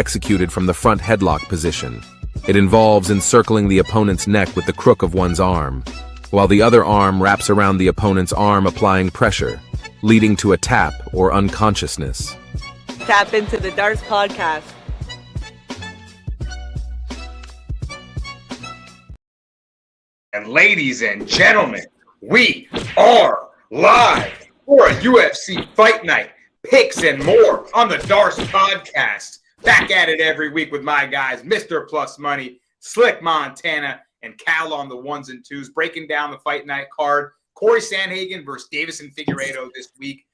executed from the front headlock position. It involves encircling the opponent's neck with the crook of one's arm, while the other arm wraps around the opponent's arm, applying pressure, leading to a tap or unconsciousness. Tap into the Darce podcast. And ladies and gentlemen, we are live for a UFC Fight Night, picks and more on the Darce podcast. Back at it every week with my guys, Mr. Plus Money, Slick Montana, and Cal on the ones and twos, breaking down the Fight Night card. Corey Sandhagen versus Davison Figueiredo this week.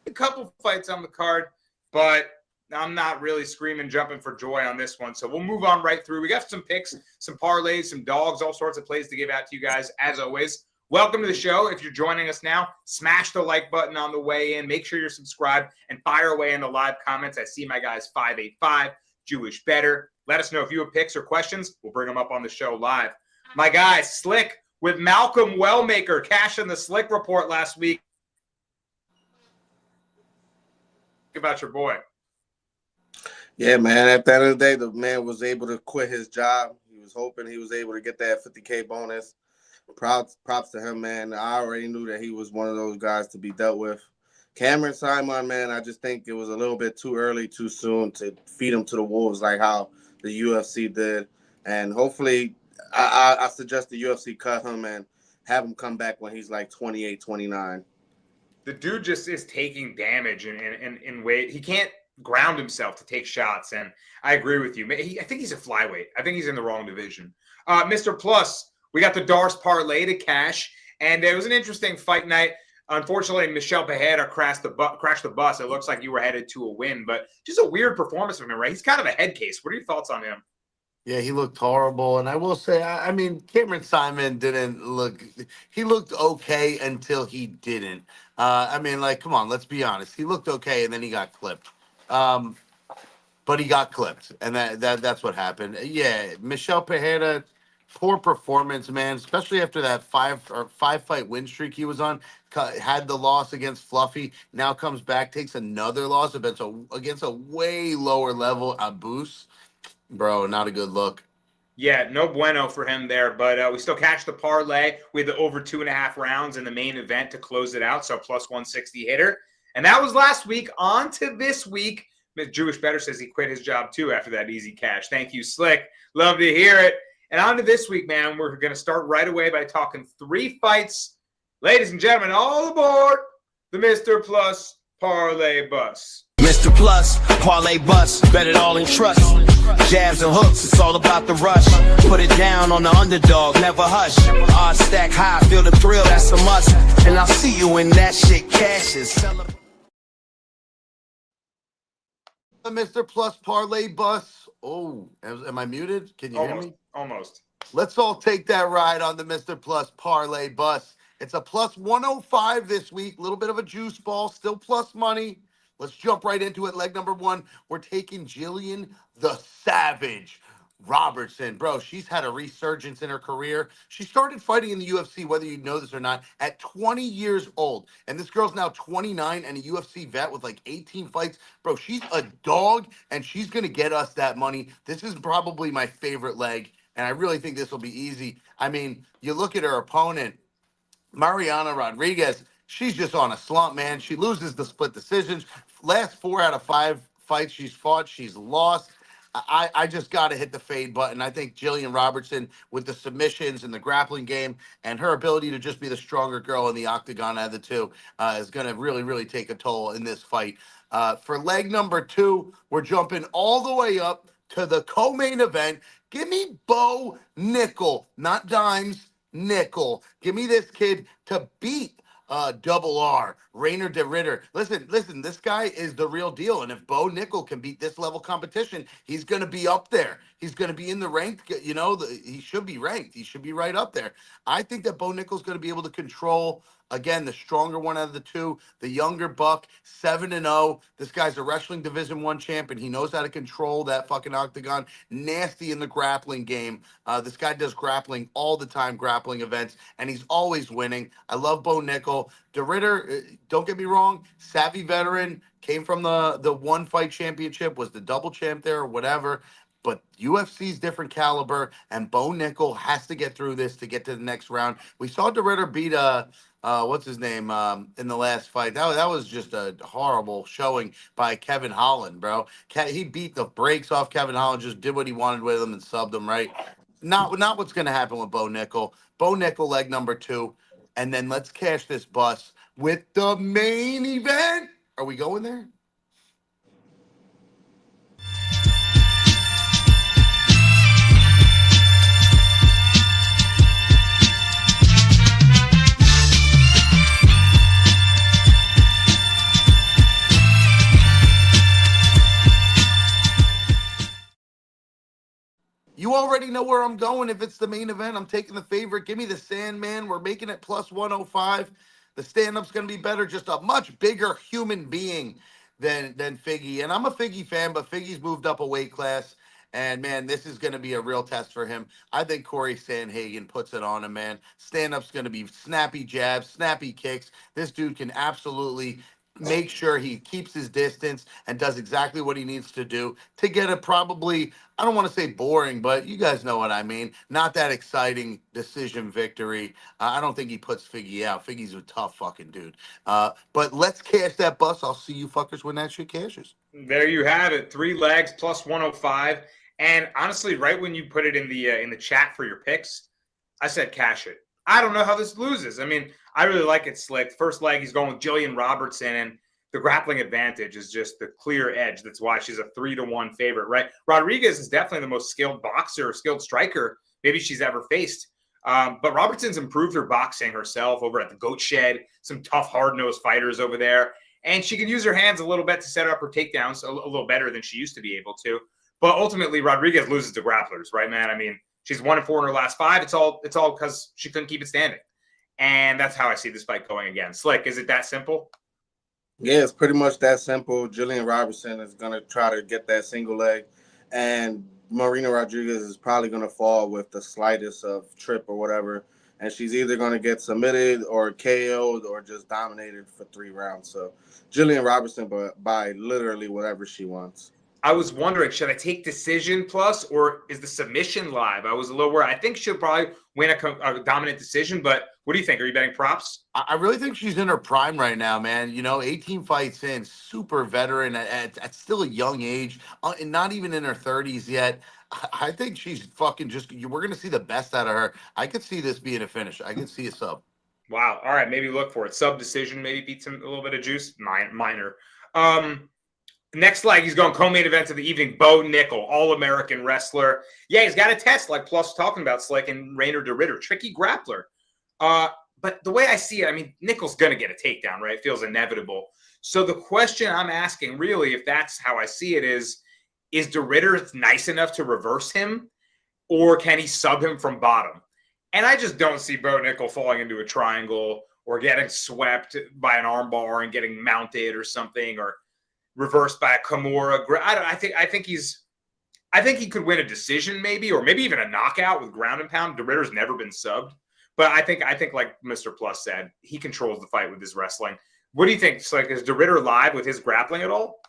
A couple fights on the card, but I'm not really screaming, jumping for joy on this one. So we'll move on right through. We got some picks, some parlays, some dogs, all sorts of plays to give out to you guys, as always. Welcome to the show. If you're joining us now, smash the like button on the way in. Make sure you're subscribed and fire away in the live comments. I see my guys 585, Jewish Better. Let us know if you have picks or questions. We'll bring them up on the show live. My guys, Slick with Malcolm Wellmaker, cashing the Slick report last week. Think about your boy. Yeah, man. At the end of the day, the man was able to quit his job. He was hoping he was able to get that $50K bonus. Props to him, man. I already knew that he was one of those guys to be dealt with. Cameron Simon, man, I just think it was a little bit too early, too soon to feed him to the wolves like how the UFC did. And hopefully, I suggest the UFC cut him and have him come back when he's like 28, 29. The dude just is taking damage in weight. He can't ground himself to take shots, and I agree with you. I think he's a flyweight. I think he's in the wrong division. Mr. Plus, we got the Darce parlay to cash, and it was an interesting fight night. Unfortunately, Michel Pereira crashed the bus. It looks like you were headed to a win, but just a weird performance from him, right? He's kind of a head case. What are your thoughts on him? Yeah, he looked horrible, and I will say, I mean, Cameron Simon didn't look. He looked okay until he didn't. I mean, like, come on, let's be honest. He looked okay, and then he got clipped. But he got clipped, and that's what happened. Yeah, Michel Pereira, poor performance, man. Especially after that five fight win streak he was on. Had the loss against Fluffy. Now comes back, takes another loss against a way lower level Abus. Bro, not a good look. Yeah, no bueno for him there, but we still cashed the parlay with the over 2.5 rounds in the main event to close it out, so plus 160 hitter. And that was last week. On to this week. Jewish Better says he quit his job too after that easy cash. Thank you, Slick. Love to hear it. And on to this week, man. We're going to start right away by talking 3 fights. Ladies and gentlemen, all aboard the Mr. Plus Parlay Bus. Mr. Plus, Parlay Bus, bet it all in trust. Jabs and hooks, it's all about the rush. Put it down on the underdog, never hush. Odds stack high, feel the thrill, that's a must. And I'll see you when that shit cashes. Mr. Plus Parlay Bus. Oh, am I muted? Can you hear me? Almost. Let's all take that ride on the Mr. Plus Parlay Bus. It's a plus 105 this week. A little bit of a juice ball, still plus money. Let's jump right into it. Leg number 1, we're taking Jillian the Savage Robertson. Bro, she's had a resurgence in her career. She started fighting in the UFC, whether you know this or not, at 20 years old. And this girl's now 29 and a UFC vet with like 18 fights. Bro, she's a dog, and she's going to get us that money. This is probably my favorite leg, and I really think this will be easy. I mean, you look at her opponent, Mariana Rodriguez. She's just on a slump, man. She loses the split decisions. Last 4 out of 5 fights she's fought, she's lost. I just got to hit the fade button. I think Jillian Robertson, with the submissions and the grappling game and her ability to just be the stronger girl in the octagon out of the two, is going to really, really take a toll in this fight. For leg number 2, we're jumping all the way up to the co-main event. Give me Bo Nickel, not Dimes, Nickel. Give me this kid to beat Double R, Rainer de Ritter. Listen, this guy is the real deal. And if Bo Nickel can beat this level competition, he's going to be up there. He's going to be in the ranked, he should be ranked. He should be right up there. I think that Bo Nickel's going to be able to control Again, the stronger one out of the two, the younger buck, 7-0. This guy's a wrestling Division I champion. He knows how to control that fucking octagon. Nasty in the grappling game. This guy does grappling all the time, grappling events, and he's always winning. I love Bo Nickel. DeRitter, don't get me wrong, savvy veteran, came from the one fight championship, was the double champ there or whatever. But UFC's different caliber, and Bo Nickel has to get through this to get to the next round. We saw DeRitter beat what's his name in the last fight. That was just a horrible showing by Kevin Holland, bro. He beat the brakes off Kevin Holland, just did what he wanted with him and subbed him, right? Not what's gonna happen with Bo Nickel. Bo Nickel leg number 2, and then let's cash this bus with the main event. Are we going there? You already know where I'm going. If it's the main event, I'm taking the favorite. Give me the Sandman. We're making it plus 105. The stand-up's going to be better. Just a much bigger human being than Figgy. And I'm a Figgy fan, but Figgy's moved up a weight class. And, man, this is going to be a real test for him. I think Corey Sandhagen puts it on him, man. Stand-up's going to be snappy jabs, snappy kicks. This dude can absolutely make sure he keeps his distance and does exactly what he needs to do to get a probably, I don't want to say boring, but you guys know what I mean. Not that exciting decision victory. I don't think he puts Figgy out. Figgy's a tough fucking dude. But let's cash that bus. I'll see you fuckers when that shit cashes. There you have it. 3 legs plus 105. And honestly, right when you put it in the chat for your picks, I said cash it. I don't know how this loses. I mean, I really like it slick. First leg, he's going with Jillian Robertson, and the grappling advantage is just the clear edge. That's why she's a 3-1 favorite, right? Rodriguez is definitely the most skilled boxer, skilled striker maybe she's ever faced. But Robertson's improved her boxing herself over at the Goat Shed, some tough, hard-nosed fighters over there. And she can use her hands a little bit to set up her takedowns a little better than she used to be able to. But ultimately, Rodriguez loses to grapplers, right, man? I mean, she's 1-4 in her last 5. It's all because she couldn't keep it standing. And that's how I see this fight going again. Slick, is it that simple? Yeah, it's pretty much that simple. Jillian Robertson is going to try to get that single leg, and Marina Rodriguez is probably going to fall with the slightest of trip or whatever, and she's either going to get submitted or KO'd or just dominated for 3 rounds. So Jillian Robertson, but by literally whatever she wants. I was wondering, should I take decision plus, or is the submission live? I was a little worried. I think she'll probably win a dominant decision, but what do you think? Are you betting props? I really think she's in her prime right now, man. 18 fights in, super veteran at still a young age, and not even in her 30s yet. I think she's fucking we're going to see the best out of her. I could see this being a finish. I could see a sub. Wow. All right, maybe look for it. Sub decision, maybe beats him a little bit of juice. Minor. Next leg, he's going co-main event of the evening. Bo Nickel, all-American wrestler. Yeah, he's got a test like Plus talking about, Slick, and Rainer DeRitter. Tricky grappler. But the way I see it, I mean, Nickel's going to get a takedown, right? It feels inevitable. So the question I'm asking, really, if that's how I see it, is DeRitter nice enough to reverse him, or can he sub him from bottom? And I just don't see Bo Nickel falling into a triangle or getting swept by an armbar and getting mounted or something, or reversed by a Kimura. I think he could win a decision, maybe, or maybe even a knockout with ground and pound. DeRitter's never been subbed, but I think like Mr. Plus said, he controls the fight with his wrestling. What do you think? Like, is DeRitter live with his grappling at all?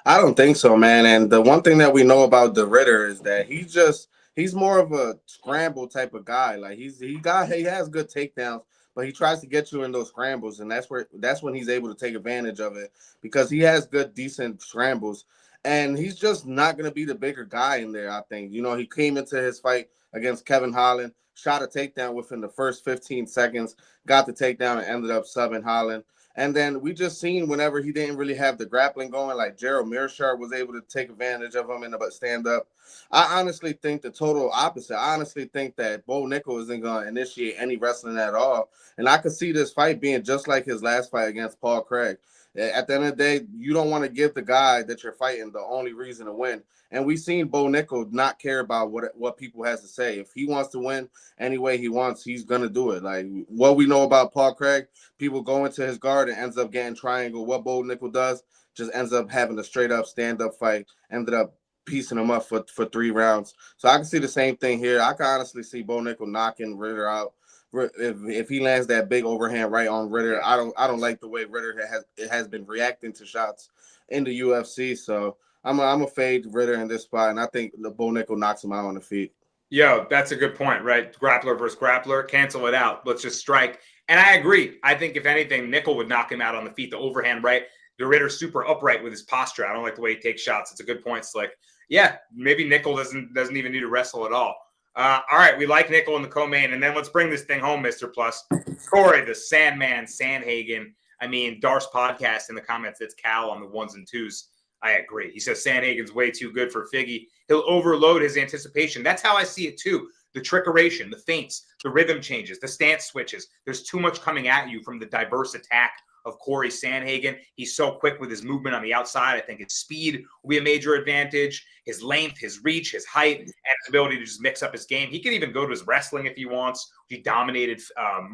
I don't think so, man. And the one thing that we know about DeRitter is that he's more of a scramble type of guy. Like he has good takedowns, but he tries to get you in those scrambles, and that's when he's able to take advantage of it, because he has good, decent scrambles, and he's just not going to be the bigger guy in there, I think. He came into his fight against Kevin Holland, shot a takedown within the first 15 seconds, got the takedown, and ended up subbing Holland. And then we just seen whenever he didn't really have the grappling going, like Gerald Mearshart was able to take advantage of him in the stand-up. I honestly think the total opposite. I honestly think that Bo Nickel isn't going to initiate any wrestling at all. And I could see this fight being just like his last fight against Paul Craig. At the end of the day, you don't want to give the guy that you're fighting the only reason to win. And we've seen Bo Nickel not care about what people has to say. If he wants to win any way he wants, he's gonna do it. Like what we know about Paul Craig, people go into his guard and ends up getting triangle. What Bo Nickel does just ends up having a straight up stand up fight. Ended up piecing him up for 3 rounds. So I can see the same thing here. I can honestly see Bo Nickel knocking Ritter out. If he lands that big overhand right on Ritter, I don't like the way Ritter has been reacting to shots in the UFC. So I'm a fade Ritter in this spot, and I think the Bo Nickel knocks him out on the feet. Yo, that's a good point, right? Grappler versus grappler, cancel it out. Let's just strike. And I agree. I think if anything, Nickel would knock him out on the feet. The overhand right. The Ritter's super upright with his posture. I don't like the way he takes shots. It's a good point, Slick. Yeah, maybe Nickel doesn't even need to wrestle at all. All right, we like Nickel in the co-main, and then let's bring this thing home, Mr. Plus. Corey, the Sandman, Sandhagen. I mean, Darce podcast in the comments, it's Cal on the 1s and 2s. I agree. He says Sandhagen's way too good for Figgy. He'll overload his anticipation. That's how I see it too. The trickeration, the feints, the rhythm changes, the stance switches. There's too much coming at you from the diverse attack of Corey Sandhagen. He's so quick with his movement on the outside. I think his speed will be a major advantage. His length, his reach, his height, and his ability to just mix up his game. He can even go to his wrestling if he wants. He dominated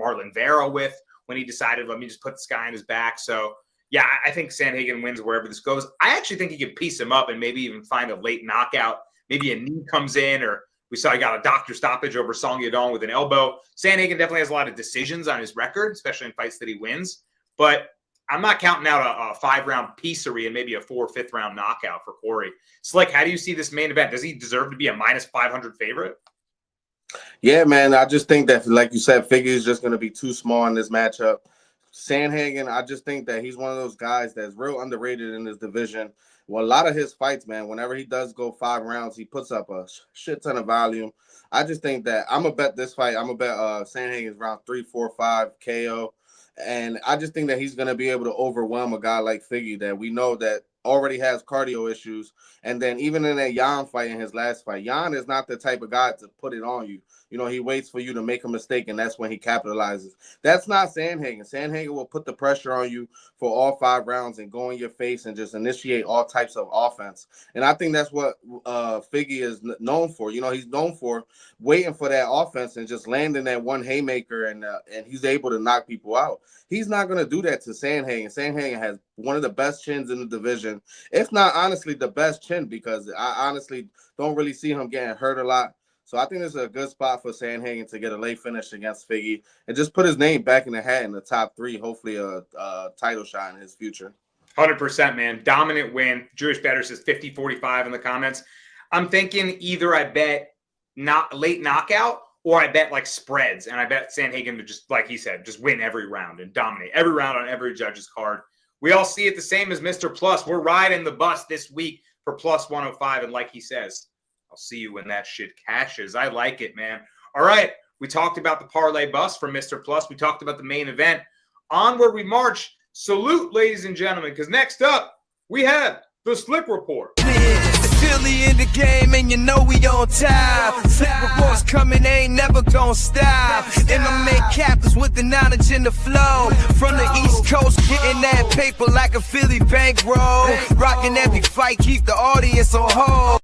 Marlon Vera with when he decided, let me just put this guy on his back. So, yeah, I think Sandhagen wins wherever this goes. I actually think he could piece him up and maybe even find a late knockout. Maybe a knee comes in, or we saw he got a doctor stoppage over Song Yadong with an elbow. Sandhagen definitely has a lot of decisions on his record, especially in fights that he wins. But I'm not counting out a 5-round piecery and maybe a 4th or 5th round knockout for Corey. Slick, how do you see this main event? Does he deserve to be a minus 500 favorite? Yeah, man. I just think that, like you said, Figgy is just going to be too small in this matchup. Sandhagen, I just think that he's one of those guys that's real underrated in this division. Well, a lot of his fights, man, whenever he does go 5 rounds, he puts up a shit ton of volume. I just think that I'm going to bet this fight. I'm going to bet Sandhagen's round 3, 4, 5 KO. And I just think that he's going to be able to overwhelm a guy like Figgy that we know that already has cardio issues. And then even in that Jan fight, in his last fight, Jan is not the type of guy to put it on you. You know, he waits for you to make a mistake, and that's when he capitalizes. That's not Sandhagen. Sandhagen will put the pressure on you for all 5 rounds and go in your face and just initiate all types of offense. And I think that's what Figgy is known for. You know, he's known for waiting for that offense and just landing that one haymaker, and he's able to knock people out. He's not going to do that to Sandhagen. Sandhagen has one of the best chins in the division, if not honestly the best chin, because I honestly don't really see him getting hurt a lot. So I think this is a good spot for Sandhagen to get a late finish against Figgy and just put his name back in the hat in the top 3, hopefully a title shot in his future. 100%, man. Dominant win. Jewish Better says 50-45 in the comments. I'm thinking either I bet not late knockout or I bet like spreads, and I bet Sandhagen to just, like he said, just win every round and dominate every round on every judge's card. We all see it the same as Mr. Plus. We're riding the bus this week for plus 105, and like he says, I'll see you when that shit cashes. I like it, man. All right. We talked about the parlay bus from Mr. Plus. We talked about the main event. Onward we march. Salute, ladies and gentlemen, because next up, we have the Slick Report. Philly in the game, and you know we on time. Slick reports coming, ain't never gonna stop. MMA cappers with the knowledge and the flow. From the East Coast, getting that paper like a Philly bankroll. Rocking every fight, keep the audience on hold.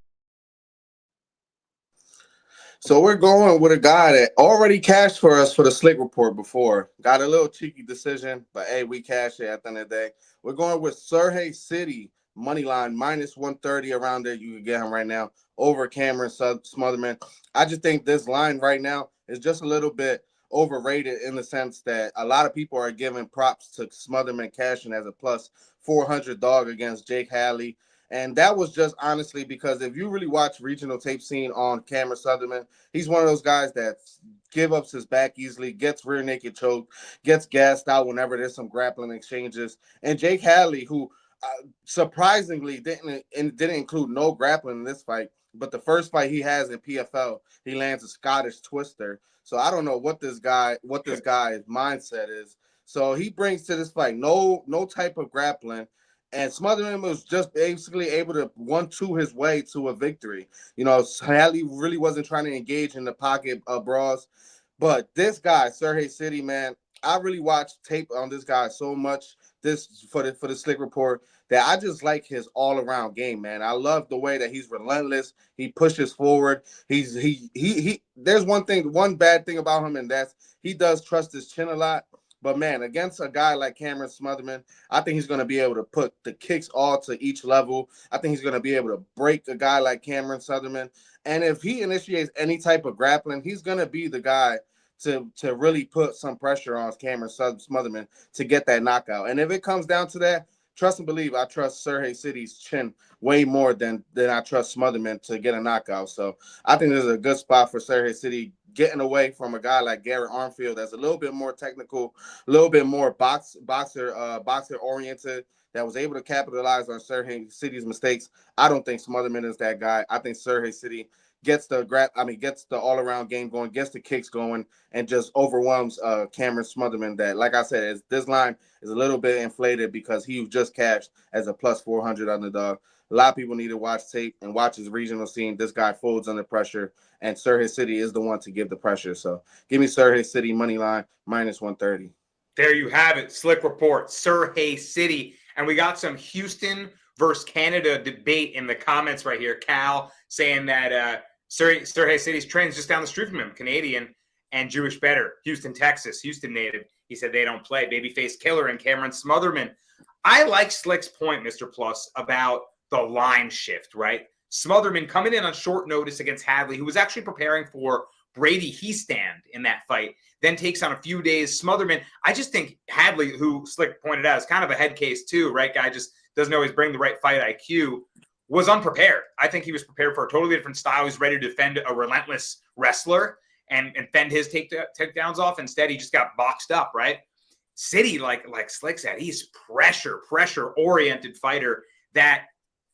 So we're going with a guy that already cashed for us for the Slick Report before. Got a little cheeky decision, but hey, we cashed it at the end of the day. We're going with Sirhay City money line minus 130 around there. You can get him right now over Cameron Smotherman. I just think this line right now is just a little bit overrated in the sense that a lot of people are giving props to Smotherman cashing as a plus 400 dog against Jake Halley. And that was just honestly because if you really watch regional tape scene on Cameron Smotherman, he's one of those guys that give up his back easily, gets rear naked choked, gets gassed out whenever there's some grappling exchanges. And Jake Halley, who surprisingly didn't include no grappling in this fight, but the first fight he has in PFL, he lands a Scottish twister. So I don't know what this guy's mindset is. So he brings to this fight no type of grappling. And Smotherman was just basically able to 1-2 his way to a victory. You know, Halley really wasn't trying to engage in the pocket brawls. But this guy, Sirhay City, man, I really watched tape on this guy so much for the Slick Report that I just like his all around game, man. I love the way that he's relentless. He pushes forward. There's one bad thing about him, and that's he does trust his chin a lot. But man, against a guy like Cameron Smotherman, I think he's going to be able to put the kicks all to each level. I think he's going to be able to break a guy like Cameron Smotherman. And if he initiates any type of grappling, he's going to be the guy to really put some pressure on Cameron Smotherman to get that knockout. And if it comes down to that, trust and believe, I trust Sirhay City's chin way more than I trust Smotherman to get a knockout. So I think this is a good spot for Sirhay City, getting away from a guy like Garrett Armfield that's a little bit more technical, a little bit more boxer oriented, that was able to capitalize on Sirhay City's mistakes. I don't think Smotherman is that guy. I think Sirhay City gets the all-around game going, gets the kicks going, and just overwhelms Cameron Smotherman. That, like I said, this line is a little bit inflated because he just cashed as a plus 400 underdog. A lot of people need to watch tape and watch his regional scene. This guy folds under pressure, and Sirhay City is the one to give the pressure. So give me Sirhay City money line minus 130. There you have it. Slick Report, Sirhay City. And we got some Houston versus Canada debate in the comments right here. Cal saying that Sirhay City's trains just down the street from him, Canadian and Jewish better. Houston, Texas, Houston native. He said they don't play. Babyface Killer and Cameron Smotherman. I like Slick's point, Mr. Plus, about the line shift, right? Smotherman coming in on short notice against Hadley, who was actually preparing for Brady Heastand in that fight, then takes on a few days. Smotherman, I just think Hadley, who Slick pointed out, is kind of a head case too, right? Guy just doesn't always bring the right fight IQ, was unprepared. I think he was prepared for a totally different style. He's ready to defend a relentless wrestler and fend his takedowns off. Instead, he just got boxed up, right? City, like Slick said, he's pressure-oriented fighter that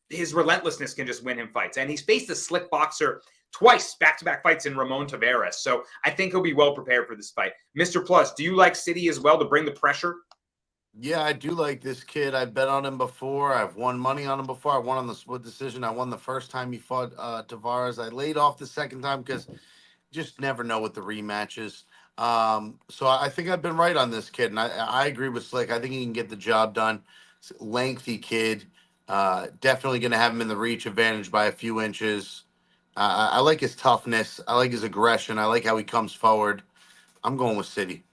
his relentlessness can just win him fights. And he's faced a slick boxer twice, back-to-back fights in Ramon Taveras. So I think he'll be well prepared for this fight. Mr. Plus, do you like City as well to bring the pressure? Yeah, I do like this kid. I've bet on him before. I've won money on him before. I won on the split decision. I won the first time he fought Tavares. I laid off the second time because just never know with the rematches. So I think I've been right on this kid, and I agree with Slick. I think he can get the job done. Lengthy kid. Definitely going to have him in the reach advantage by a few inches. I like his toughness. I like his aggression. I like how he comes forward. I'm going with City.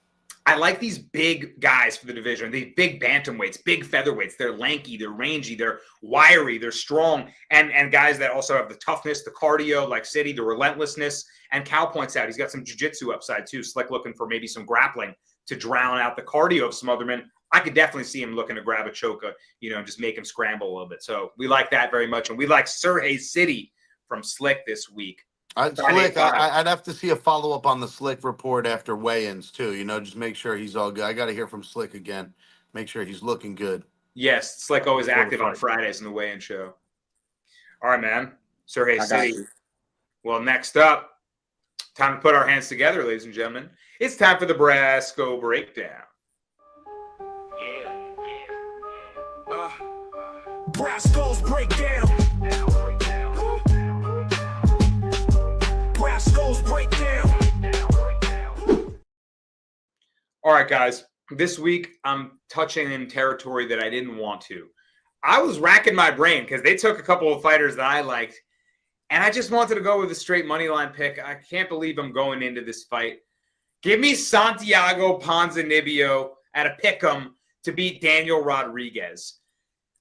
I like these big guys for the division, these big bantamweights, big featherweights. They're lanky, they're rangy, they're wiry, they're strong, and guys that also have the toughness, the cardio, like City, the relentlessness. And Cal points out he's got some jiu-jitsu upside too. Slick looking for maybe some grappling to drown out the cardio of Smotherman. I could definitely see him looking to grab a choker, just make him scramble a little bit. So we like that very much. And we like Sirhay City from Slick this week. Slick, I'd have to see a follow-up on the Slick report after weigh-ins too. Just make sure he's all good. I got to hear from Slick again. Make sure he's looking good. Yes, Slick always active on Fridays in the weigh-in show. All right, man. Sirhay City. Well, next up, time to put our hands together, ladies and gentlemen. It's time for the Brasco Breakdown. Brasco's Breakdown. Brasco's Breakdown. All right, guys. This week, I'm touching in territory that I didn't want to. I was racking my brain because they took a couple of fighters that I liked, and I just wanted to go with a straight money line pick. I can't believe I'm going into this fight. Give me Santiago Ponzinibbio at a pick'em to beat Daniel Rodriguez.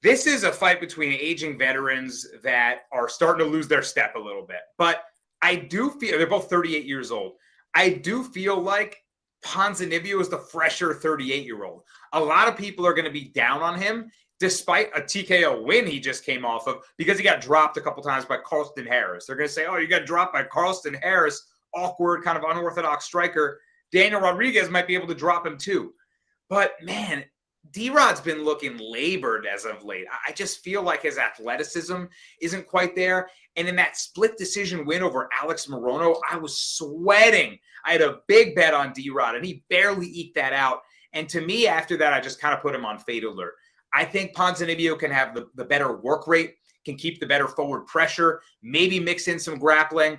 This is a fight between aging veterans that are starting to lose their step a little bit. But I do feel they're both 38 years old. I do feel like Ponzinibbio is the fresher 38-year-old. A lot of people are going to be down on him despite a TKO win he just came off of because he got dropped a couple times by Carlston Harris. They're going to say, oh, you got dropped by Carlston Harris, awkward, kind of unorthodox striker. Daniel Rodriguez might be able to drop him too. But, man, D-Rod's been looking labored as of late. I just feel like his athleticism isn't quite there. And in that split decision win over Alex Morono, I was sweating. I had a big bet on D-Rod, and he barely eked that out. And to me, after that, I just kind of put him on fade alert. I think Ponzinibbio can have the better work rate, can keep the better forward pressure, maybe mix in some grappling.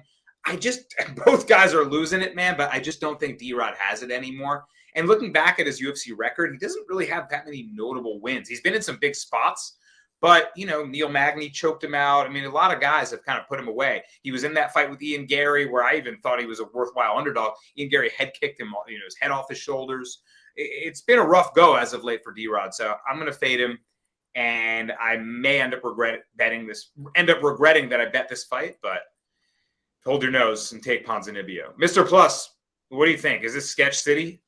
Both guys are losing it, man, but I just don't think D-Rod has it anymore. And looking back at his UFC record, he doesn't really have that many notable wins. He's been in some big spots, but, Neil Magny choked him out. I mean, a lot of guys have kind of put him away. He was in that fight with Ian Gary where I even thought he was a worthwhile underdog. Ian Gary head kicked him, his head off his shoulders. It's been a rough go as of late for D-Rod. So I'm going to fade him, and I may end up regretting that I bet this fight, but hold your nose and take Ponzinibbio. Mr. Plus, what do you think? Is this sketch city?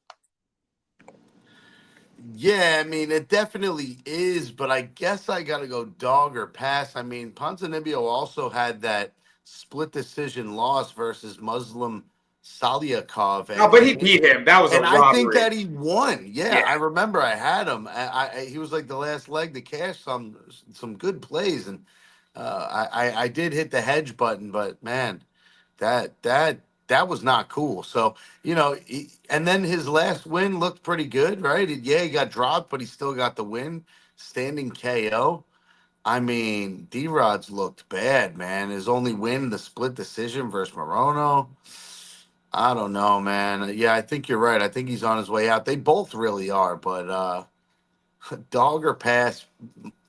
Yeah, I mean, it definitely is, but I guess I got to go dog or pass. I mean, Ponzinibbio also had that split decision loss versus Muslim Salyakov. No, but he beat him. That was a And robbery. I think that he won. Yeah, Yeah. I remember I had him. He was like the last leg to cash some good plays, and I did hit the hedge button, but man, that was not cool. So and then his last win looked pretty good, right? He got dropped, but he still got the win, standing KO. I mean, D-Rod's looked bad, man. His only win, the split decision versus Morono. I don't know, man. Yeah, I think you're right. I think he's on his way out. They both really are, but dog or pass,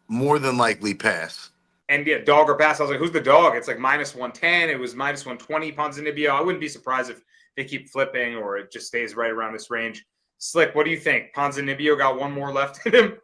more than likely pass. And yeah, dog or pass. I was like, who's the dog? It's like minus 110. It was minus 120 Ponzinibbio. I wouldn't be surprised if they keep flipping or it just stays right around this range. Slick, what do you think? Ponzinibbio got one more left in him?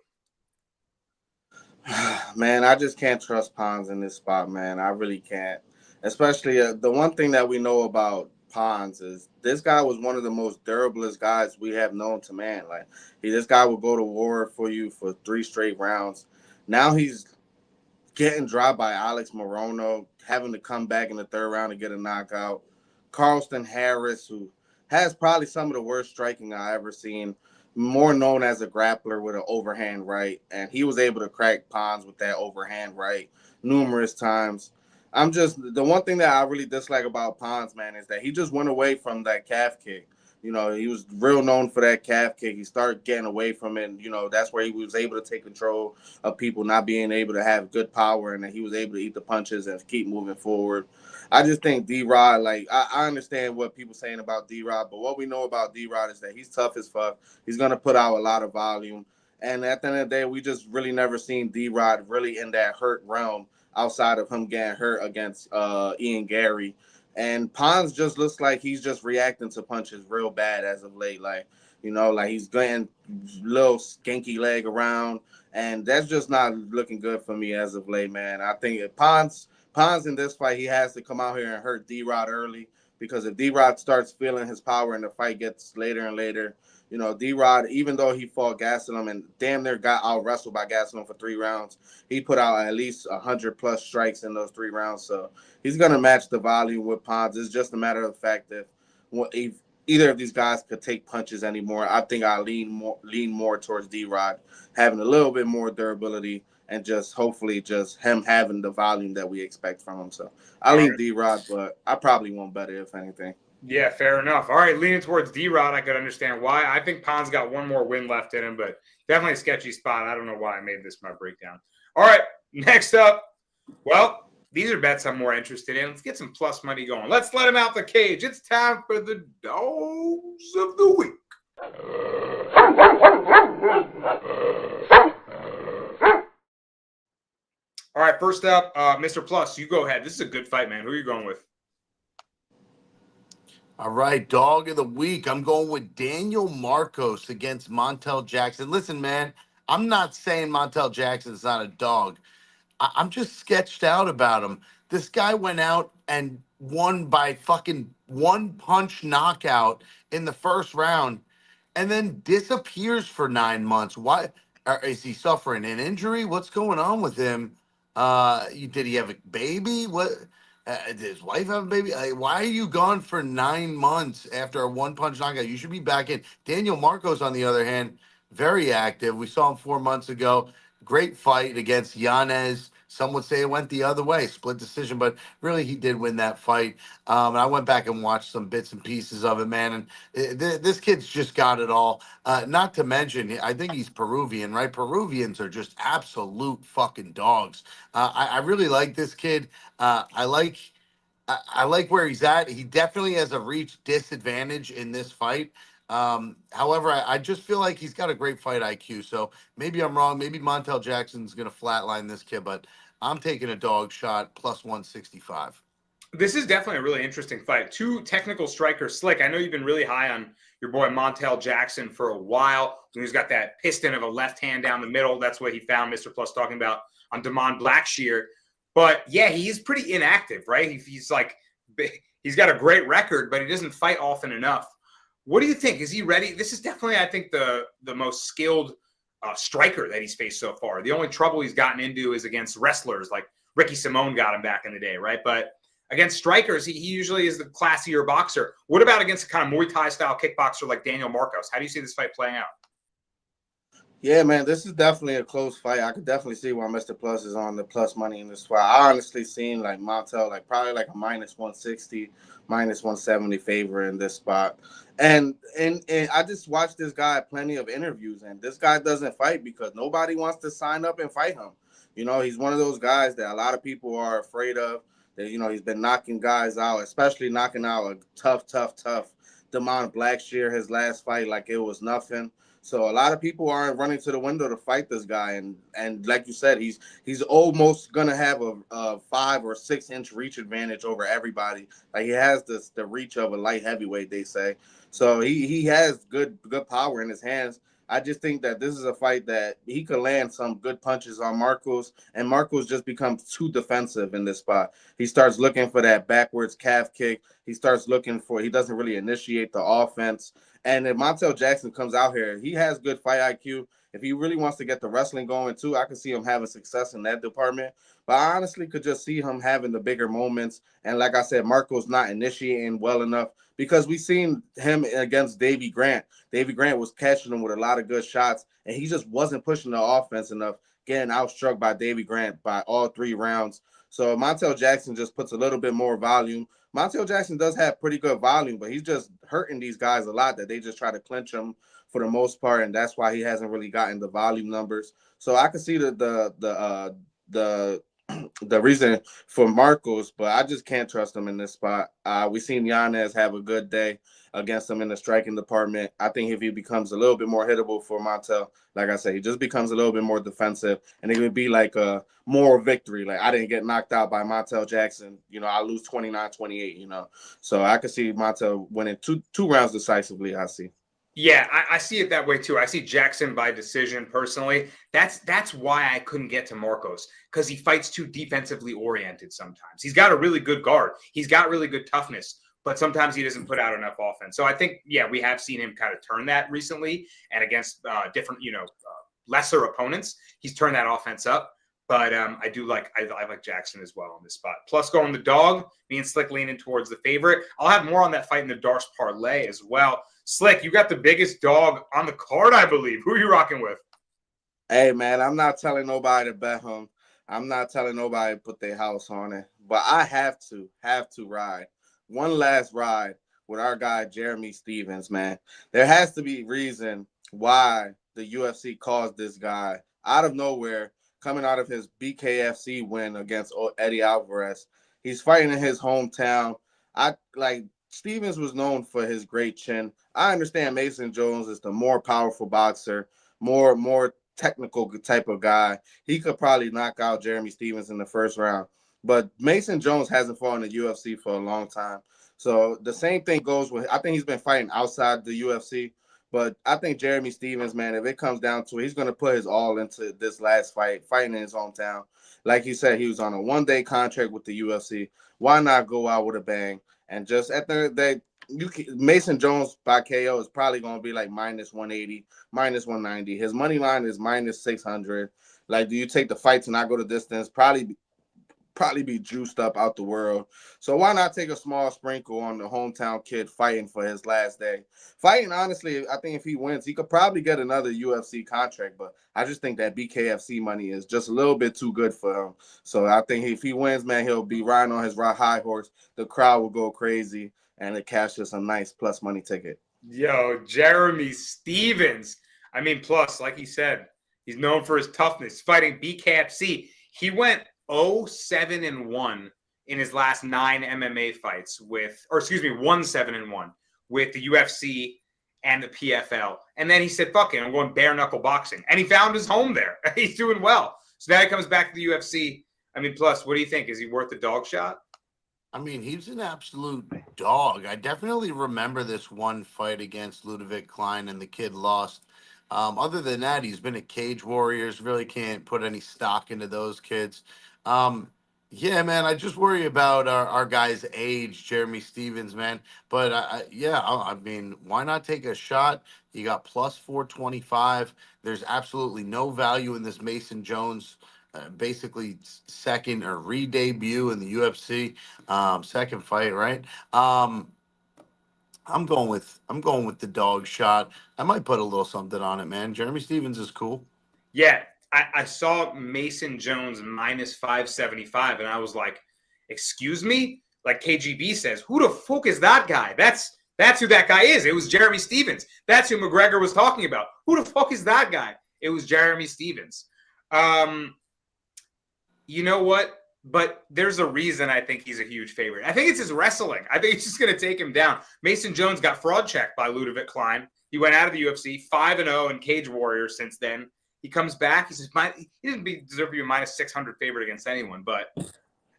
Man, I just can't trust Pons in this spot, man. I really can't. Especially the one thing that we know about Pons is this guy was one of the most durablest guys we have known to man. Like, this guy will go to war for you for 3 straight rounds. Now he's getting dropped by Alex Morono, having to come back in the 3rd round to get a knockout. Carlston Harris, who has probably some of the worst striking I ever seen, more known as a grappler with an overhand right, and he was able to crack Pons with that overhand right numerous times. The one thing that I really dislike about Pons, man, is that he just went away from that calf kick. He was real known for that calf kick. He started getting away from it. And, that's where he was able to take control of people not being able to have good power, and that he was able to eat the punches and keep moving forward. I just think D-Rod, I understand what people saying about D-Rod, but what we know about D-Rod is that he's tough as fuck. He's going to put out a lot of volume. And at the end of the day, we just really never seen D-Rod really in that hurt realm outside of him getting hurt against Ian Gary. And Pons just looks like he's just reacting to punches real bad as of late. He's getting little skanky leg around, and that's just not looking good for me as of late, man. I think if Pons in this fight, he has to come out here and hurt D-Rod early, because if D-Rod starts feeling his power and the fight gets later and later, D-Rod, even though he fought Gastelum and damn near got out-wrestled by Gastelum for 3 rounds, he put out at least 100-plus strikes in those 3 rounds. So he's going to match the volume with Pons. It's just a matter of the fact that if either of these guys could take punches anymore, I think I lean more towards D-Rod having a little bit more durability and just hopefully just him having the volume that we expect from him. So I lean D-Rod, but I probably won't bet it, if anything. Yeah, fair enough. All right, leaning towards D-Rod, I could understand why. I think Pons got one more win left in him, but definitely a sketchy spot. I don't know why I made this my breakdown. All right, next up. Well, these are bets I'm more interested in. Let's get some plus money going. Let's let him out the cage. It's time for the dogs of the week. All right, first up, Mr. Plus, you go ahead. This is a good fight, man. Who are you going with? All right, dog of the week. I'm going with Daniel Marcos against Montel Jackson. Listen, man, I'm not saying Montel Jackson's not a dog. I'm just sketched out about him. This guy went out and won by fucking 1-punch knockout in the 1st round and then disappears for 9 months. Why? Is he suffering an injury? What's going on with him? Did he have a baby? What? Did his wife have a baby? Why are you gone for 9 months after a 1-punch knockout? You should be back in. Daniel Marcos, on the other hand, very active. We saw him 4 months ago. Great fight against Yanez. Some would say it went the other way, split decision, but really he did win that fight. And I went back and watched some bits and pieces of it, man. And this kid's just got it all. Not to mention, I think he's Peruvian, right? Peruvians are just absolute fucking dogs. I really like this kid. I like where he's at. He definitely has a reach disadvantage in this fight. However, I just feel like he's got a great fight IQ. So maybe I'm wrong. Maybe Montel Jackson's going to flatline this kid, but I'm taking a dog shot plus 165. This is definitely a really interesting fight. Two technical strikers. Slick, I know you've been really high on your boy Montel Jackson for a while. He's got that piston of a left hand down the middle. That's what he found Mr. Plus talking about on Damon Blackshear. But yeah, he's pretty inactive, right? He's got a great record, but he doesn't fight often enough. What do you think? Is he ready? This is definitely, I think, the most skilled striker that he's faced so far. The only trouble he's gotten into is against wrestlers, like Ricky Simone got him back in the day, right? But against strikers, he usually is the classier boxer. What about against a kind of Muay Thai style kickboxer like Daniel Marcos? How do you see this fight playing out? Yeah, man, this is definitely a close fight. I could definitely see why Mr. Plus is on the plus money in this fight. I honestly seen like Montel probably like a minus 160, minus 170 favor in this spot. And I just watched this guy plenty of interviews, and this guy doesn't fight because nobody wants to sign up and fight him. He's one of those guys that a lot of people are afraid of. That he's been knocking guys out, especially knocking out a tough Damon Blackshear his last fight like it was nothing. So a lot of people aren't running to the window to fight this guy, and like you said, he's almost gonna have a 5 or 6 inch reach advantage over everybody. Like he has the reach of a light heavyweight, they say. So he has good power in his hands. I just think that this is a fight that he could land some good punches on Marcos, and Marcos just becomes too defensive in this spot. He starts looking for that backwards calf kick. He doesn't really initiate the offense. And if Montel Jackson comes out here, he has good fight IQ. If he really wants to get the wrestling going too, I could see him having success in that department. But I honestly could just see him having the bigger moments. And like I said, Marco's not initiating well enough because we've seen him against Davy Grant. Davy Grant was catching him with a lot of good shots, and he just wasn't pushing the offense enough, getting outstruck by Davy Grant by all 3 rounds. So Montel Jackson just puts a little bit more volume. Montel Jackson does have pretty good volume, but he's just hurting these guys a lot that they just try to clinch him for the most part, and that's why he hasn't really gotten the volume numbers. So I can see the reason for Marcos, but I just can't trust him in this spot. We've seen Yanez have a good day against him in the striking department. I think if he becomes a little bit more hittable for Montel, like I said, he just becomes a little bit more defensive, and it would be like a more victory. Like I didn't get knocked out by Montel Jackson. I lose 29-28, So I could see Montel winning two rounds decisively, I see. Yeah, I see it that way too. I see Jackson by decision personally. That's why I couldn't get to Marcos, because he fights too defensively oriented sometimes. He's got a really good guard. He's got really good toughness, but sometimes he doesn't put out enough offense. So I think, yeah, we have seen him kind of turn that recently, and against different, lesser opponents, he's turned that offense up. But I like Jackson as well on this spot. Plus going the dog, me and Slick leaning towards the favorite. I'll have more on that fight in the Darce parlay as well. Slick, you got the biggest dog on the card, I believe. Who are you rocking with? Hey, man, I'm not telling nobody to bet him. I'm not telling nobody to put their house on it. But I have to ride. One last ride with our guy, Jeremy Stephens, man. There has to be reason why the UFC calls this guy out of nowhere, coming out of his BKFC win against Eddie Alvarez. He's fighting in his hometown. Stephens was known for his great chin. I understand Mason Jones is the more powerful boxer, more technical type of guy. He could probably knock out Jeremy Stephens in the first round. But Mason Jones hasn't fought in the UFC for a long time. So the same thing goes with, I think he's been fighting outside the UFC. But I think Jeremy Stephens, man, if it comes down to it, he's going to put his all into this last fight, fighting in his hometown. Like you said, he was on a one-day contract with the UFC. Why not go out with a bang? And just at the end of the day, Mason Jones by KO is probably going to be like minus 180, minus 190. His money line is minus 600. Like, do you take the fight to not go the distance? Probably be juiced up out the world. So why not take a small sprinkle on the hometown kid fighting for his last day? Fighting, honestly, I think if he wins, he could probably get another UFC contract, but I just think that BKFC money is just a little bit too good for him. So I think if he wins, man, he'll be riding on his high horse. The crowd will go crazy, and it cashes a nice plus money ticket. Yo, Jeremy Stephens. I mean, plus, like he said, he's known for his toughness. Fighting BKFC, he went 0-7-1 in his last 9 MMA fights 1-7-1 with the UFC and the PFL. And then he said, fuck it, I'm going bare knuckle boxing. And he found his home there. He's doing well. So now he comes back to the UFC. I mean, plus, what do you think? Is he worth the dog shot? I mean, he's an absolute dog. I definitely remember this one fight against Ludovic Klein, and the kid lost. Other than that, he's been at Cage Warriors. Really can't put any stock into those kids. Yeah, man, I just worry about our guy's age, Jeremy Stevens, man. But I mean, why not take a shot? You got plus 425. There's absolutely no value in this Mason Jones, basically second or re-debut in the UFC, second fight, right? I'm going with the dog shot. I might put a little something on it, man. Jeremy Stevens is cool. Yeah, I saw Mason Jones minus 575, and I was like, excuse me? Like KGB says, who the fuck is that guy? That's who that guy is. It was Jeremy Stevens. That's who McGregor was talking about. Who the fuck is that guy? It was Jeremy Stevens. You know what? But there's a reason I think he's a huge favorite. I think it's his wrestling. I think he's just going to take him down. Mason Jones got fraud checked by Ludovic Klein. He went out of the UFC 5-0 in Cage Warriors since then. He comes back. He says, he didn't deserve to be a minus 600 favorite against anyone, but I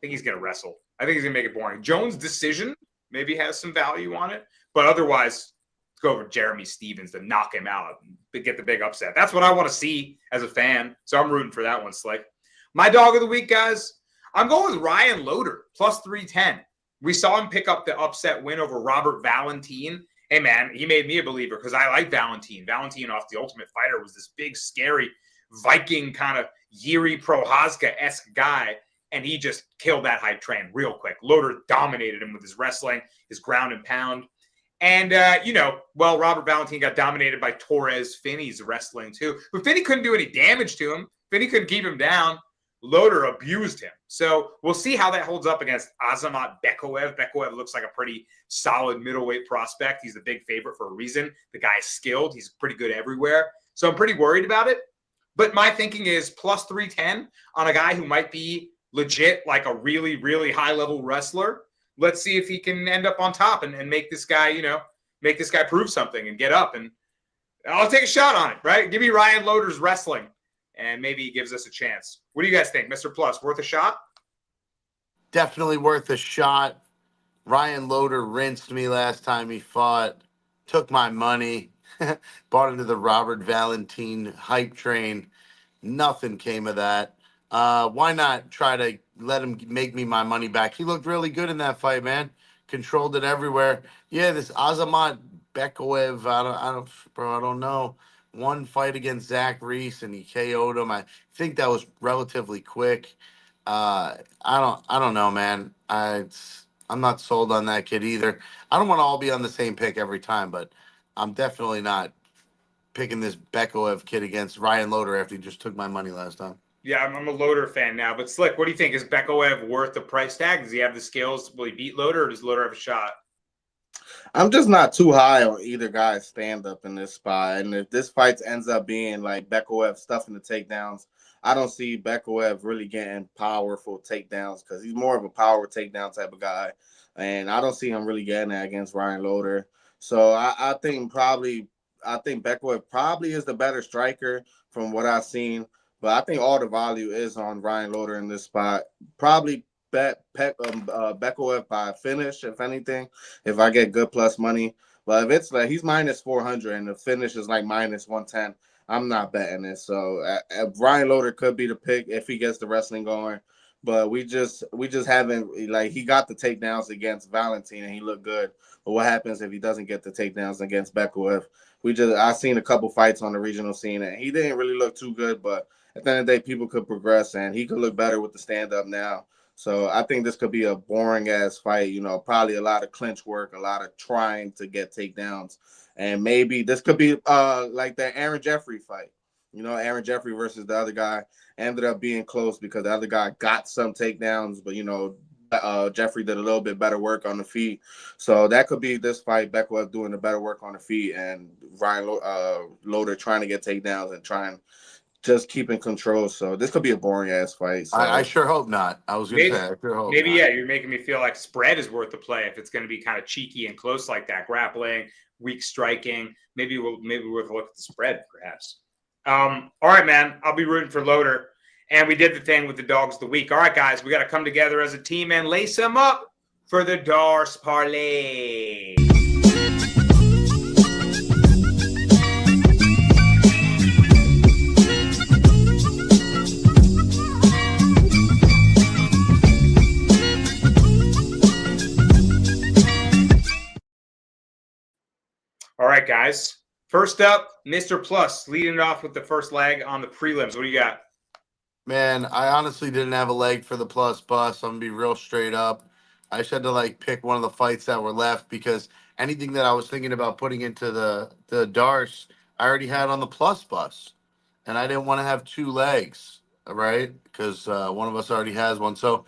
think he's going to wrestle. I think he's going to make it boring. Jones' decision maybe has some value on it, but otherwise, let's go over Jeremy Stevens to knock him out and get the big upset. That's what I want to see as a fan, so I'm rooting for that one, Slick. My dog of the week, guys, I'm going with Ryan Loder, plus 310. We saw him pick up the upset win over Robert Valentin. Hey, man, he made me a believer because I like Valentin. Valentin off The Ultimate Fighter was this big, scary Viking kind of Yuri Prohaska-esque guy, and he just killed that hype train real quick. Loder dominated him with his wrestling, his ground and pound. And, Robert Valentin got dominated by Torres Finney's wrestling too. But Finney couldn't do any damage to him. Finney couldn't keep him down. Loder abused him. So we'll see how that holds up against Azamat Bekoev. Bekoev looks like a pretty solid middleweight prospect. He's the big favorite for a reason. The guy's skilled. He's pretty good everywhere. So I'm pretty worried about it. But my thinking is plus 310 on a guy who might be legit, like a really, really high-level wrestler. Let's see if he can end up on top and make this guy, prove something and get up. And I'll take a shot on it, right? Give me Ryan Loder's wrestling. And maybe he gives us a chance. What do you guys think, Mr. Plus? Worth a shot? Definitely worth a shot. Ryan Loder rinsed me last time he fought. Took my money. Bought into the Robert Valentin hype train. Nothing came of that. Why not try to let him make me my money back? He looked really good in that fight, man. Controlled it everywhere. Yeah, this Azamat Bekoev, I don't know. One fight against Zach Reese and he KO'd him. I think that was relatively quick. I don't know, man. I'm not sold on that kid either. I don't want to all be on the same pick every time, but I'm definitely not picking this Bekoev kid against Ryan Loder after he just took my money last time. Yeah, I'm a Loder fan now. But Slick, what do you think? Is Bekoev worth the price tag? Does he have the skills? Will he beat Loder, or does Loder have a shot? I'm just not too high on either guy's stand-up in this spot. And if this fight ends up being like Bekoev stuffing the takedowns, I don't see Bekoev really getting powerful takedowns because he's more of a power takedown type of guy. And I don't see him really getting that against Ryan Loder. So I think Bekoev probably is the better striker from what I've seen. But I think all the value is on Ryan Loder in this spot. Probably bet Bekoev by finish, if anything, if I get good plus money. But if it's like he's minus 400 and the finish is like minus 110, I'm not betting it. So Ryan Loder could be the pick if he gets the wrestling going. But we just haven't, like, he got the takedowns against Valentin and he looked good. But what happens if he doesn't get the takedowns against Bekoev? I've seen a couple fights on the regional scene and he didn't really look too good. But at the end of the day, people could progress and he could look better with the stand-up now. So I think this could be a boring-ass fight, probably a lot of clinch work, a lot of trying to get takedowns. And maybe this could be like that Aaron Jeffrey fight. Aaron Jeffrey versus the other guy ended up being close because the other guy got some takedowns, but, Jeffrey did a little bit better work on the feet. So that could be this fight, Bekoev doing the better work on the feet and Ryan Loder trying to get takedowns and trying just keeping control. So this could be a boring ass fight. So. I sure hope not. I was going to say, I sure hope not. Yeah, you're making me feel like spread is worth the play if it's going to be kind of cheeky and close like that. Grappling, weak striking. Maybe we'll look at the spread, perhaps. All right, man. I'll be rooting for Loader. And we did the thing with the dogs of the week. All right, guys, we got to come together as a team and lace them up for the Darce parlay. All right, guys. First up, Mr. Plus leading it off with the first leg on the prelims. What do you got? Man, I honestly didn't have a leg for the plus bus. I'm gonna be real straight up. I just had to pick one of the fights that were left because anything that I was thinking about putting into the Darce, I already had on the plus bus, and I didn't want to have two legs, all right? Because one of us already has one. So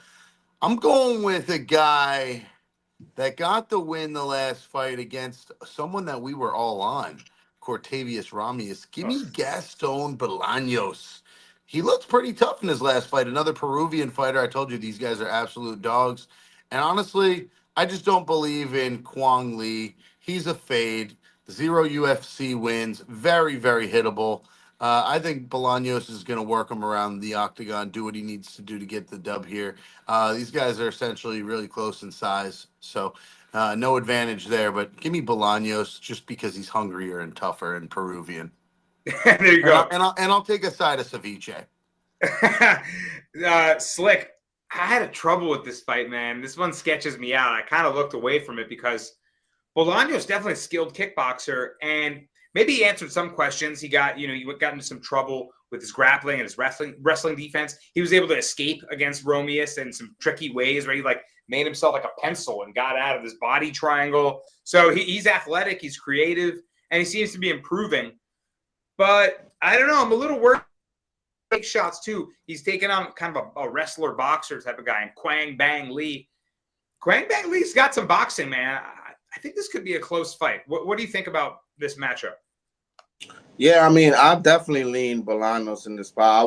I'm going with a guy that got the win the last fight against someone that we were all on, Cortavius Ramius. Give me Gaston Bolaños. He looked pretty tough in his last fight. Another Peruvian fighter. I told you these guys are absolute dogs. And honestly, I just don't believe in Kwang Lee. He's a fade. 0 UFC wins. Very, very hittable. I think Bolaños is going to work him around the octagon, do what he needs to do to get the dub here. These guys are essentially really close in size, so no advantage there. But give me Bolaños just because he's hungrier and tougher and Peruvian. There you go. And I'll take a side of ceviche. Slick, I had trouble with this fight, man. This one sketches me out. I kind of looked away from it because Bolaños definitely a skilled kickboxer, and maybe he answered some questions. He got into some trouble with his grappling and his wrestling defense. He was able to escape against Romius in some tricky ways where he made himself like a pencil and got out of this body triangle. So he's athletic, he's creative, and he seems to be improving. But I don't know. I'm a little worried. Take shots too. He's taken on kind of a wrestler boxer type of guy, and Kwang Bang Lee. Kwang Bang Lee's got some boxing, man. I think this could be a close fight. What do you think about this matchup? Yeah, I mean, I definitely lean Bolaños in this spot.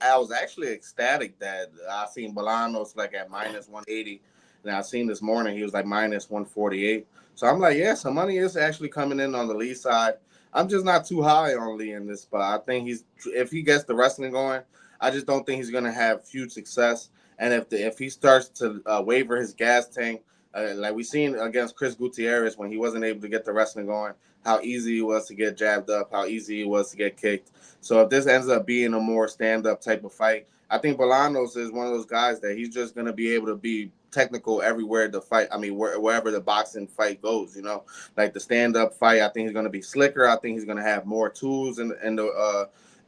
I was actually ecstatic that I seen Bolaños at minus 180, and I seen this morning he was minus 148. So I'm yeah, some money is actually coming in on the Lee side. I'm just not too high on Lee in this spot. I think if he gets the wrestling going, I just don't think he's gonna have huge success. And if he starts to waver his gas tank, like we seen against Chris Gutierrez when he wasn't able to get the wrestling going, how easy it was to get jabbed up, how easy it was to get kicked. So if this ends up being a more stand-up type of fight, I think Bolaños is one of those guys that he's just going to be able to be technical everywhere the fight. I mean, wherever the boxing fight goes, the stand-up fight. I think he's going to be slicker. I think he's going to have more tools in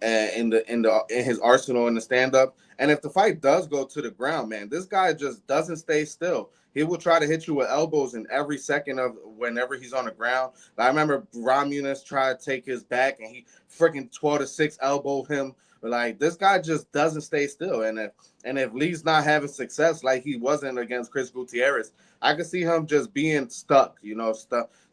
his arsenal in the stand-up. And if the fight does go to the ground, man, this guy just doesn't stay still. He will try to hit you with elbows in every second of whenever he's on the ground. I remember Romunis tried to take his back, and he freaking 12-6 elbowed him. This guy just doesn't stay still. And if Lee's not having success like he wasn't against Chris Gutierrez, I could see him just being stuck,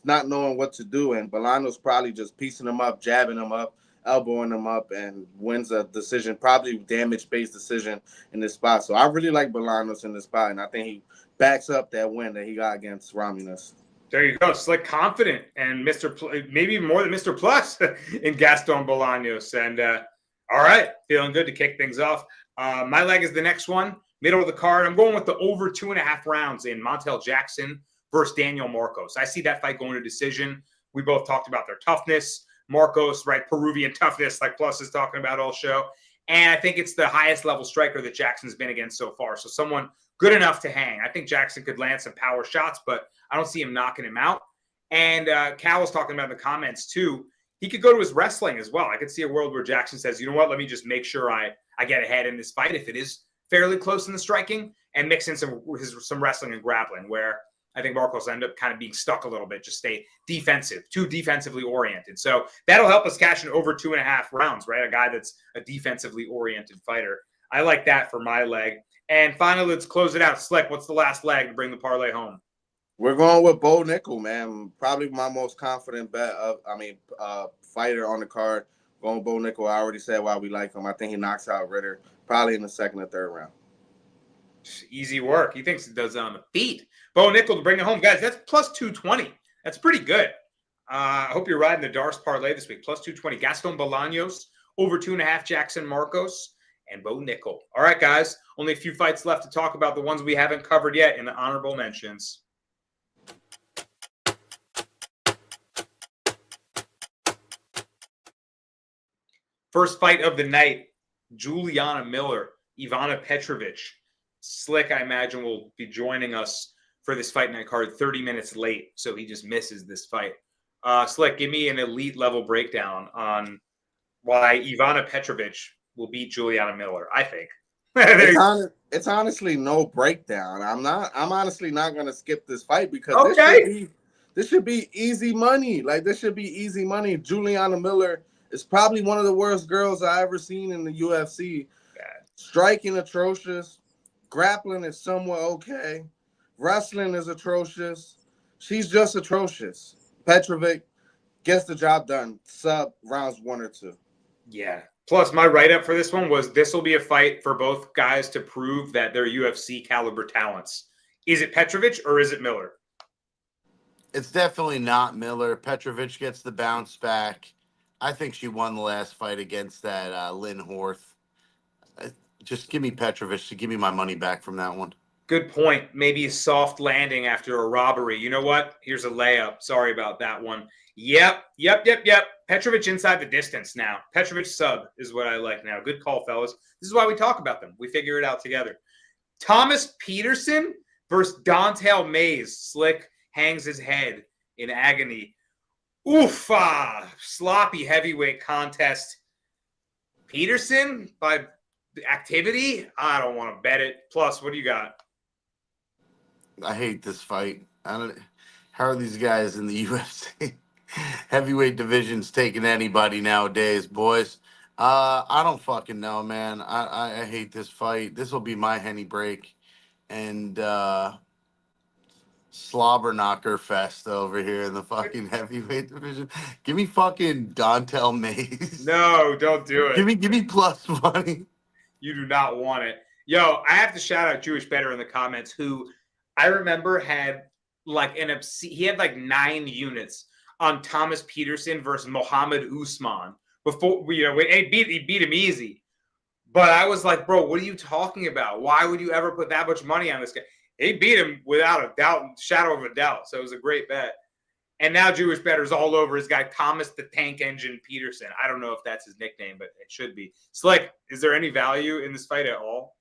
not knowing what to do. And Bolaños probably just piecing him up, jabbing him up, elbowing him up, and wins a decision, probably damage-based decision in this spot. So I really like Bolaños in this spot, and I think he backs up that win that he got against Romunis. There you go. Slick confident and maybe more than Mr. Plus in Gaston Bolaños. And all right, feeling good to kick things off. My leg is the next one, middle of the card. I'm going with the over 2.5 rounds in Montel Jackson versus Daniel Marcos. I see that fight going to decision. We both talked about their toughness. Marcos, right, Peruvian toughness, like Plus is talking about all show. And I think it's the highest level striker that Jackson's been against so far. So someone good enough to hang. I think Jackson could land some power shots, but I don't see him knocking him out. And Cal was talking about in the comments too. He could go to his wrestling as well. I could see a world where Jackson says, you know what, let me just make sure I get ahead in this fight if it is fairly close in the striking, and mix in some wrestling and grappling, where I think Marcos end up kind of being stuck a little bit, just stay defensive, too defensively oriented. So that'll help us cash in over 2.5 rounds, right? A guy that's a defensively oriented fighter. I like that for my leg. And finally, let's close it out. Slick, what's the last leg to bring the parlay home? We're going with Bo Nickel, man. Probably my most confident fighter on the card. Going with Bo Nickel. I already said why we like him. I think he knocks out Ritter probably in the second or third round. Easy work. He thinks he does it on the feet. Bo Nickel to bring it home. Guys, that's plus 220. That's pretty good. I hope you're riding the Darce parlay this week. Plus 220. Gaston Bolaños, over 2.5. Jackson Marcos, and Bo Nickel. All right, guys. Only a few fights left to talk about, the ones we haven't covered yet in the honorable mentions. First fight of the night, Juliana Miller, Ivana Petrovic. Slick, I imagine, will be joining us for this fight night card 30 minutes late, so he just misses this fight. Slick, give me an elite level breakdown on why Ivana Petrovic will beat Juliana Miller, I think. It's honestly no breakdown. I'm honestly not gonna skip this fight because this should be easy money. Like, this should be easy money. Juliana Miller is probably one of the worst girls I ever seen in the UFC. Striking atrocious, grappling is somewhat okay, wrestling is atrocious. She's just atrocious. Petrovic gets the job done. Sub rounds 1 or 2. Yeah. Plus, my write-up for this one was this will be a fight for both guys to prove that they're UFC caliber talents. Is it Petrovic or is it Miller? It's definitely not Miller. Petrovic gets the bounce back. I think she won the last fight against that Lynn Horth. Just give me Petrovic to give me my money back from that one. Good point. Maybe a soft landing after a robbery. You know what? Here's a layup. Sorry about that one. Yep. Petrovic inside the distance now. Petrovic sub is what I like now. Good call, fellas. This is why we talk about them. We figure it out together. Thomas Peterson versus Don'Tale Mayes. Slick hangs his head in agony. Oofa! Sloppy heavyweight contest. Peterson by activity? I don't want to bet it. Plus, what do you got? I hate this fight. How are these guys in the UFC? Heavyweight division's taking anybody nowadays, boys. I don't fucking know, man. I hate this fight. This will be my Henny break. And slobber knocker fest over here in the fucking heavyweight division. Give me fucking Don'Tale Mayes. No, don't do it. Give me plus money. You do not want it. Yo, I have to shout out Jewish Better in the comments, who I remember had like he had like 9 units on Thomas Peterson versus Mohammed Usman before, he beat him easy. But I was like, bro, what are you talking about? Why would you ever put that much money on this guy? He beat him without a doubt, shadow of a doubt. So it was a great bet. And now Jewish Better's all over his guy, Thomas the Tank Engine Peterson. I don't know if that's his nickname, but it should be. Slick, is there any value in this fight at all?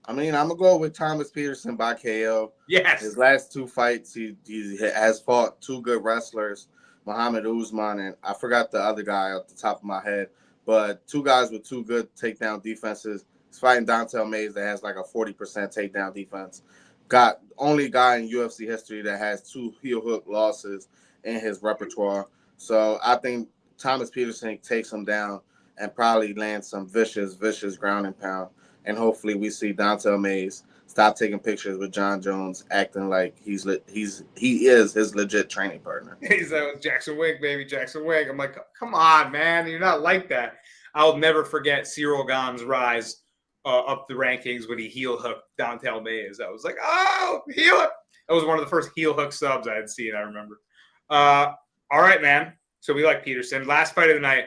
I mean, I'm going to go with Thomas Peterson by KO. Yes. His last 2 fights, he has fought 2 good wrestlers, Muhammad Usman, and I forgot the other guy off the top of my head, but 2 guys with 2 good takedown defenses. He's fighting Don'Tale Mayes that has like a 40% takedown defense. Got only guy in UFC history that has 2 heel hook losses in his repertoire. So I think Thomas Peterson takes him down and probably lands some vicious ground and pound. And hopefully we see Don'Tale Mayes stop taking pictures with John Jones, acting like he is his legit training partner. He's Jackson Wink, baby, Jackson Wink. I'm like, come on, man, you're not like that. I'll never forget Cyril Gane's rise up the rankings when he heel hooked Don'Tale Mayes. I was like, oh, heel hook. That was one of the first heel hook subs I had seen, I remember. All right, man. So we like Peterson. Last fight of the night,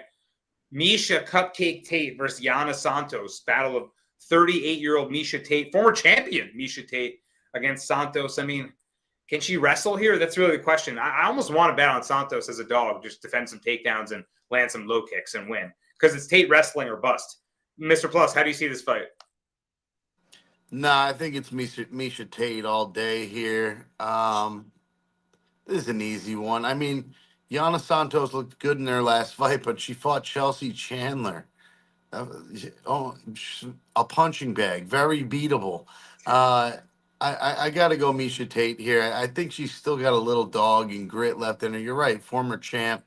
Misha Cupcake Tate versus Yana Santos. Battle of 38-year-old Misha Tate, former champion Misha Tate against Santos. I mean, can she wrestle here? That's really the question. I almost want to bet on Santos as a dog, just defend some takedowns and land some low kicks and win. Because it's Tate wrestling or bust. Mr. Plus, how do you see this fight? Nah, I think it's Misha Tate all day here. This is an easy one. I mean, Yana Santos looked good in their last fight, but she fought Chelsea Chandler. A punching bag, very beatable. I got to go Misha Tate here. I think she's still got a little dog and grit left in her. You're right, former champ.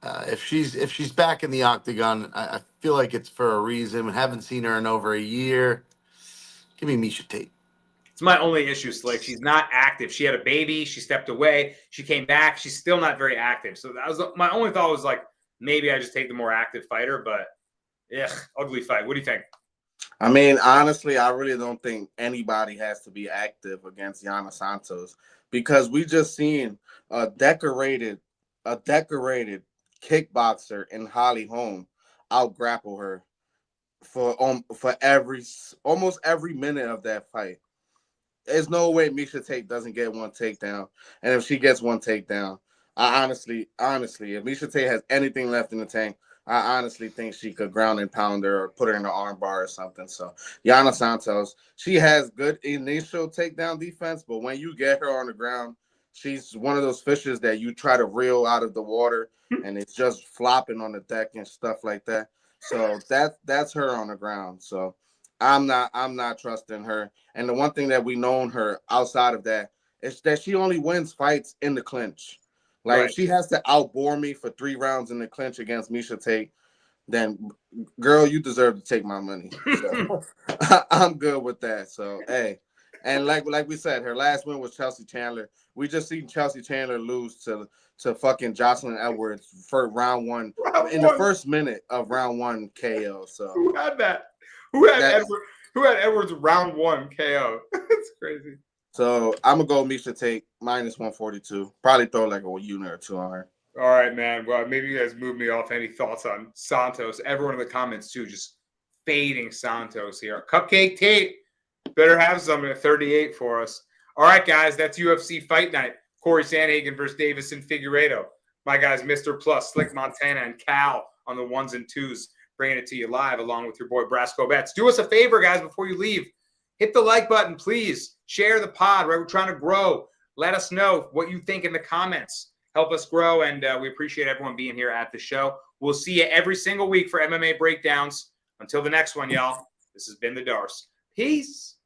If she's back in the octagon, I feel like it's for a reason. Haven't seen her in over a year. Give me Misha Tate. It's my only issue, Slick. She's not active. She had a baby. She stepped away. She came back. She's still not very active. So that was my only thought was like, maybe I just take the more active fighter, but ugly fight. What do you think? I mean, honestly, I really don't think anybody has to be active against Yana Santos because we just seen a decorated a decorated kickboxer in Holly Holm out grapple her for almost every minute of that fight. There's no way Miesha Tate doesn't get one takedown, and if she gets one takedown, I honestly, if Miesha Tate has anything left in the tank, I honestly think she could ground and pound her or put her in an arm bar or something. So Yana Santos, she has good initial takedown defense, but when you get her on the ground, she's one of those fishes that you try to reel out of the water and it's just flopping on the deck and stuff like that. So that's her on the ground. So I'm not trusting her. And the one thing that we known her outside of that is that she only wins fights in the clinch. Like, Right. if she has to outbore me for 3 rounds in the clinch against Miesha Tate, then, girl, you deserve to take my money. So, I'm good with that. So, hey. And like we said, her last win was Chelsea Chandler. We just seen Chelsea Chandler lose to fucking Jocelyn Edwards for round 1 in the first minute of round 1 KO. So Who had that? Who had Edwards round 1 KO? That's crazy. So I'm gonna go Miesha Tate minus 142. Probably throw like a unit or 2 on her. All right, man. Well, maybe you guys move me off. Any thoughts on Santos? Everyone in the comments too, just fading Santos here. Cupcake Tate, better have some at 38 for us. All right, guys, that's UFC Fight Night. Corey Sandhagen versus Davison Figueiredo. My guys, Mr. Plus, Slick Montana, and Cal on the 1s and 2s, bringing it to you live along with your boy Brasco Bets. Do us a favor, guys, before you leave. Hit the like button, please. Share the pod, right? We're trying to grow. Let us know what you think in the comments. Help us grow, and we appreciate everyone being here at the show. We'll see you every single week for MMA breakdowns. Until the next one, y'all, this has been the Darce. Peace.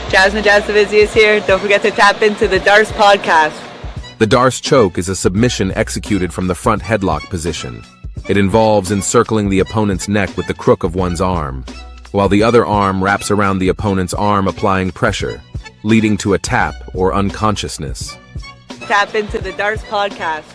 Jasmine Jasovizzi is here. Don't forget to tap into the Darce podcast. The Darce choke is a submission executed from the front headlock position. It involves encircling the opponent's neck with the crook of one's arm, while the other arm wraps around the opponent's arm, applying pressure, leading to a tap or unconsciousness. Tap into the Darce podcast.